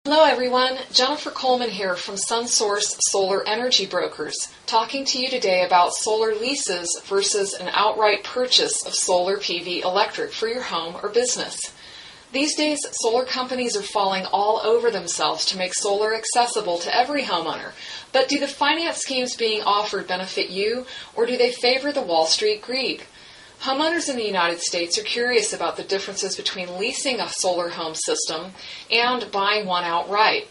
Hello everyone, Jennifer Coleman here from SunSource Solar Energy Brokers, talking to you today about solar leases versus an outright purchase of solar PV electric for your home or business. These days, solar companies are falling all over themselves to make solar accessible to every homeowner. But do the finance schemes being offered benefit you, or do they favor the Wall Street greed? Homeowners in the United States are curious about the differences between leasing a solar home system and buying one outright.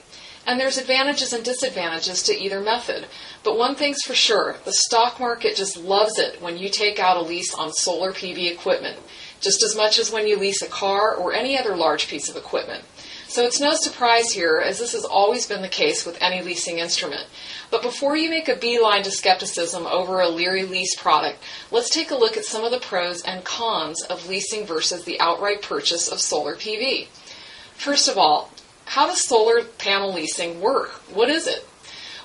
And there's advantages and disadvantages to either method. But one thing's for sure, the stock market just loves it when you take out a lease on solar PV equipment, just as much as when you lease a car or any other large piece of equipment. So it's no surprise here, as this has always been the case with any leasing instrument. But before you make a beeline to skepticism over a Leary lease product, let's take a look at some of the pros and cons of leasing versus the outright purchase of solar PV. First of all, how does solar panel leasing work? What is it?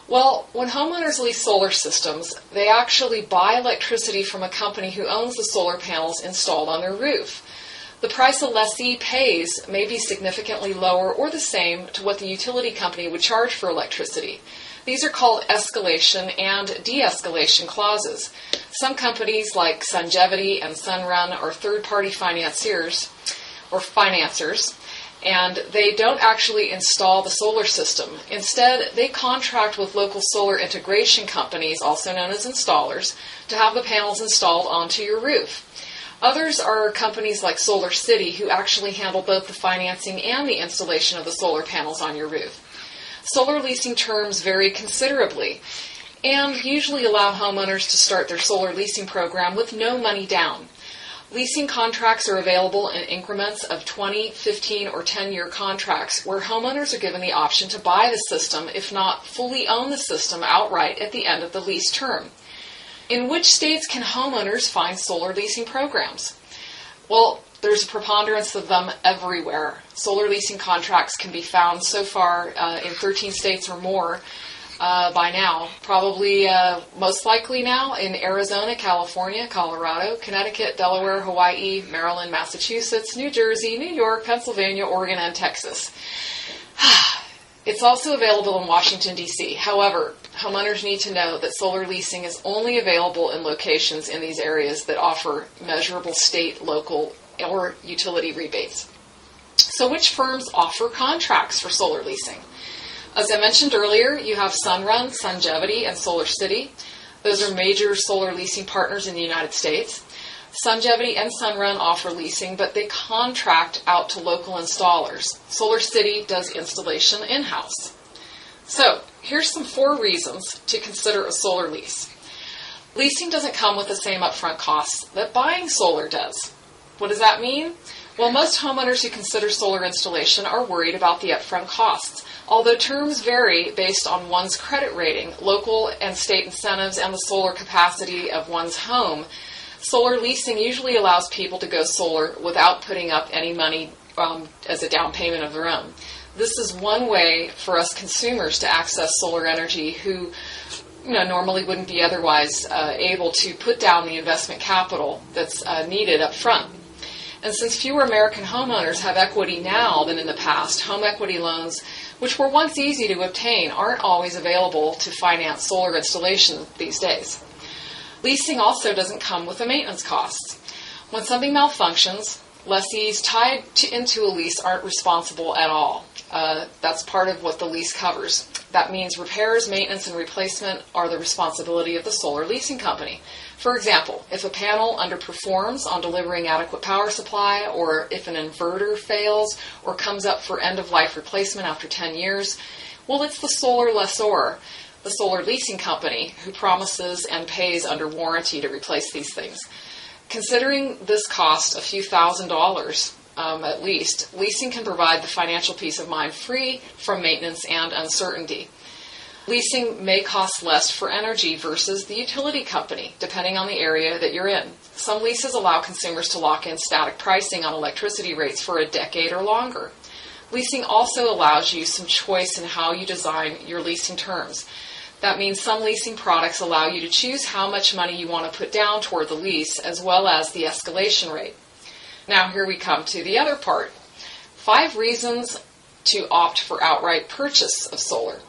Well, when homeowners lease solar systems, they actually buy electricity from a company who owns the solar panels installed on their roof. The price a lessee pays may be significantly lower or the same to what the utility company would charge for electricity. These are called escalation and de-escalation clauses. Some companies like Sungevity and Sunrun are third-party financiers, and they don't actually install the solar system. Instead, they contract with local solar integration companies, also known as installers, to have the panels installed onto your roof. Others are companies like Solar City who actually handle both the financing and the installation of the solar panels on your roof. Solar leasing terms vary considerably and usually allow homeowners to start their solar leasing program with no money down. Leasing contracts are available in increments of 20, 15, or 10-year contracts where homeowners are given the option to buy the system, if not fully own the system outright at the end of the lease term. In which states can homeowners find solar leasing programs? Well, there's a preponderance of them everywhere. Solar leasing contracts can be found so far in 13 states or more by now. Probably most likely now in Arizona, California, Colorado, Connecticut, Delaware, Hawaii, Maryland, Massachusetts, New Jersey, New York, Pennsylvania, Oregon, and Texas. It's also available in Washington, D.C. However, homeowners need to know that solar leasing is only available in locations in these areas that offer measurable state, local, or utility rebates. So which firms offer contracts for solar leasing? As I mentioned earlier, you have Sunrun, Sungevity, and Solar City. Those are major solar leasing partners in the United States. Sungevity and Sunrun offer leasing, but they contract out to local installers. Solar City does installation in-house. So, here's some 4 reasons to consider a solar lease. Leasing doesn't come with the same upfront costs that buying solar does. What does that mean? Well, most homeowners who consider solar installation are worried about the upfront costs. Although terms vary based on one's credit rating, local and state incentives, and the solar capacity of one's home, solar leasing usually allows people to go solar without putting up any money as a down payment of their own. This is one way for us consumers to access solar energy who normally wouldn't be otherwise able to put down the investment capital that's needed up front. And since fewer American homeowners have equity now than in the past, home equity loans, which were once easy to obtain, aren't always available to finance solar installation these days. Leasing also doesn't come with the maintenance costs. When something malfunctions, lessees tied into a lease aren't responsible at all. That's part of what the lease covers. That means repairs, maintenance, and replacement are the responsibility of the solar leasing company. For example, if a panel underperforms on delivering adequate power supply, or if an inverter fails or comes up for end-of-life replacement after 10 years, well, it's the solar lessor, the solar leasing company, who promises and pays under warranty to replace these things. Considering this cost a few $1,000s at least, leasing can provide the financial peace of mind free from maintenance and uncertainty. Leasing may cost less for energy versus the utility company, depending on the area that you're in. Some leases allow consumers to lock in static pricing on electricity rates for a decade or longer. Leasing also allows you some choice in how you design your leasing terms. That means some leasing products allow you to choose how much money you want to put down toward the lease, as well as the escalation rate. Now here we come to the other part. 5 reasons to opt for outright purchase of solar?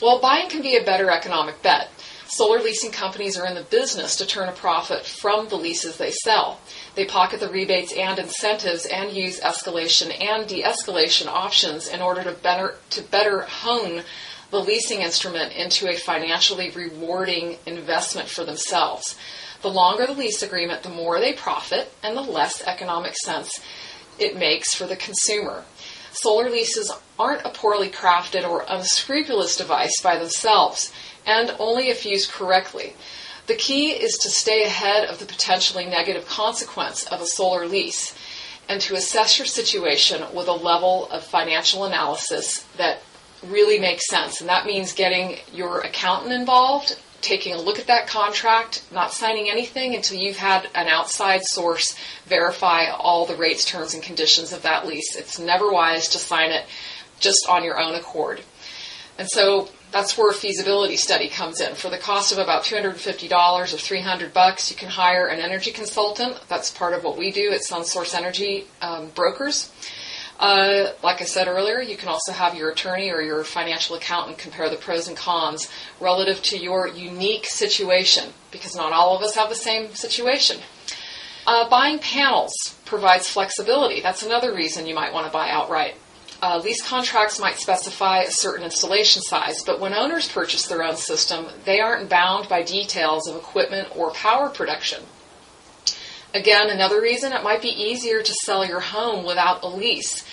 Well, buying can be a better economic bet. Solar leasing companies are in the business to turn a profit from the leases they sell. They pocket the rebates and incentives and use escalation and de-escalation options in order to better hone the leasing instrument into a financially rewarding investment for themselves. The longer the lease agreement, the more they profit and the less economic sense it makes for the consumer. Solar leases aren't a poorly crafted or unscrupulous device by themselves, and only if used correctly. The key is to stay ahead of the potentially negative consequence of a solar lease and to assess your situation with a level of financial analysis that really makes sense. And that means getting your accountant involved, taking a look at that contract, not signing anything until you've had an outside source verify all the rates, terms, and conditions of that lease. It's never wise to sign it just on your own accord. And so that's where a feasibility study comes in. For the cost of about $250 or $300, you can hire an energy consultant. That's part of what we do at SunSource Energy Brokers. Like I said earlier, you can also have your attorney or your financial accountant compare the pros and cons relative to your unique situation, because not all of us have the same situation. Buying panels provides flexibility. That's another reason you might want to buy outright. Lease contracts might specify a certain installation size, but when owners purchase their own system, they aren't bound by details of equipment or power production. Again, another reason it might be easier to sell your home without a lease.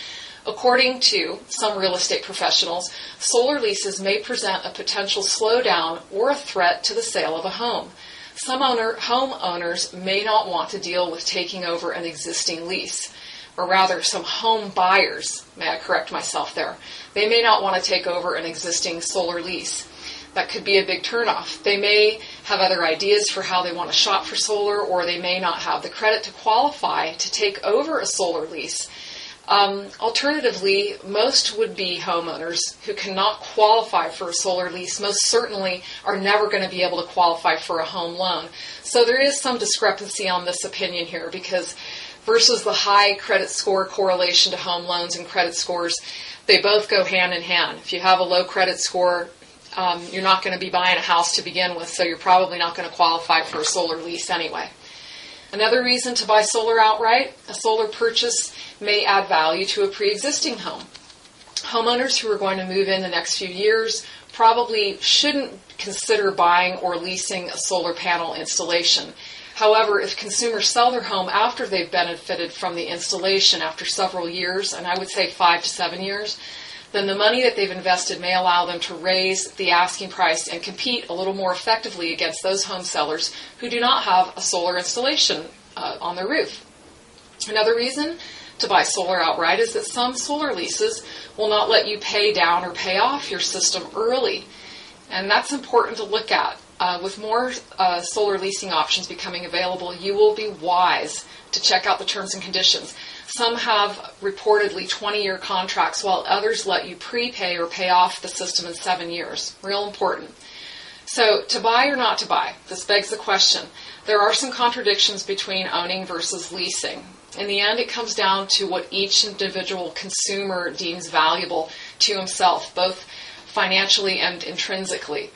According to some real estate professionals, solar leases may present a potential slowdown or a threat to the sale of a home. Some homeowners may not want to deal with taking over an existing lease, or rather some home buyers, may I correct myself there, they may not want to take over an existing solar lease. That could be a big turnoff. They may have other ideas for how they want to shop for solar, or they may not have the credit to qualify to take over a solar lease. Alternatively, most would-be homeowners who cannot qualify for a solar lease most certainly are never going to be able to qualify for a home loan. So there is some discrepancy on this opinion here, because versus the high credit score correlation to home loans and credit scores, they both go hand in hand. If you have a low credit score, you're not going to be buying a house to begin with, so you're probably not going to qualify for a solar lease anyway. Another reason to buy solar outright, a solar purchase may add value to a pre-existing home. Homeowners who are going to move in the next few years probably shouldn't consider buying or leasing a solar panel installation. However, if consumers sell their home after they've benefited from the installation after several years, and I would say 5 to 7 years, then the money that they've invested may allow them to raise the asking price and compete a little more effectively against those home sellers who do not have a solar installation on their roof. Another reason to buy solar outright is that some solar leases will not let you pay down or pay off your system early. And that's important to look at. With more solar leasing options becoming available, you will be wise to check out the terms and conditions. Some have reportedly 20-year contracts, while others let you prepay or pay off the system in 7 years. Real important. So, to buy or not to buy? This begs the question. There are some contradictions between owning versus leasing. In the end, it comes down to what each individual consumer deems valuable to himself, both financially and intrinsically.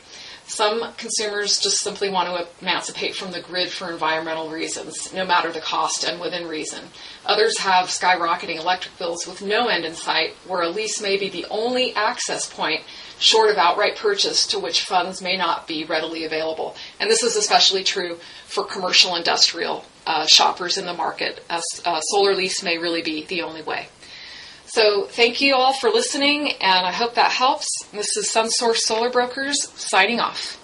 Some consumers just simply want to emancipate from the grid for environmental reasons, no matter the cost and within reason. Others have skyrocketing electric bills with no end in sight, where a lease may be the only access point short of outright purchase to which funds may not be readily available. And this is especially true for commercial industrial shoppers in the market, as solar lease may really be the only way. So thank you all for listening, and I hope that helps. This is SunSource Solar Brokers signing off.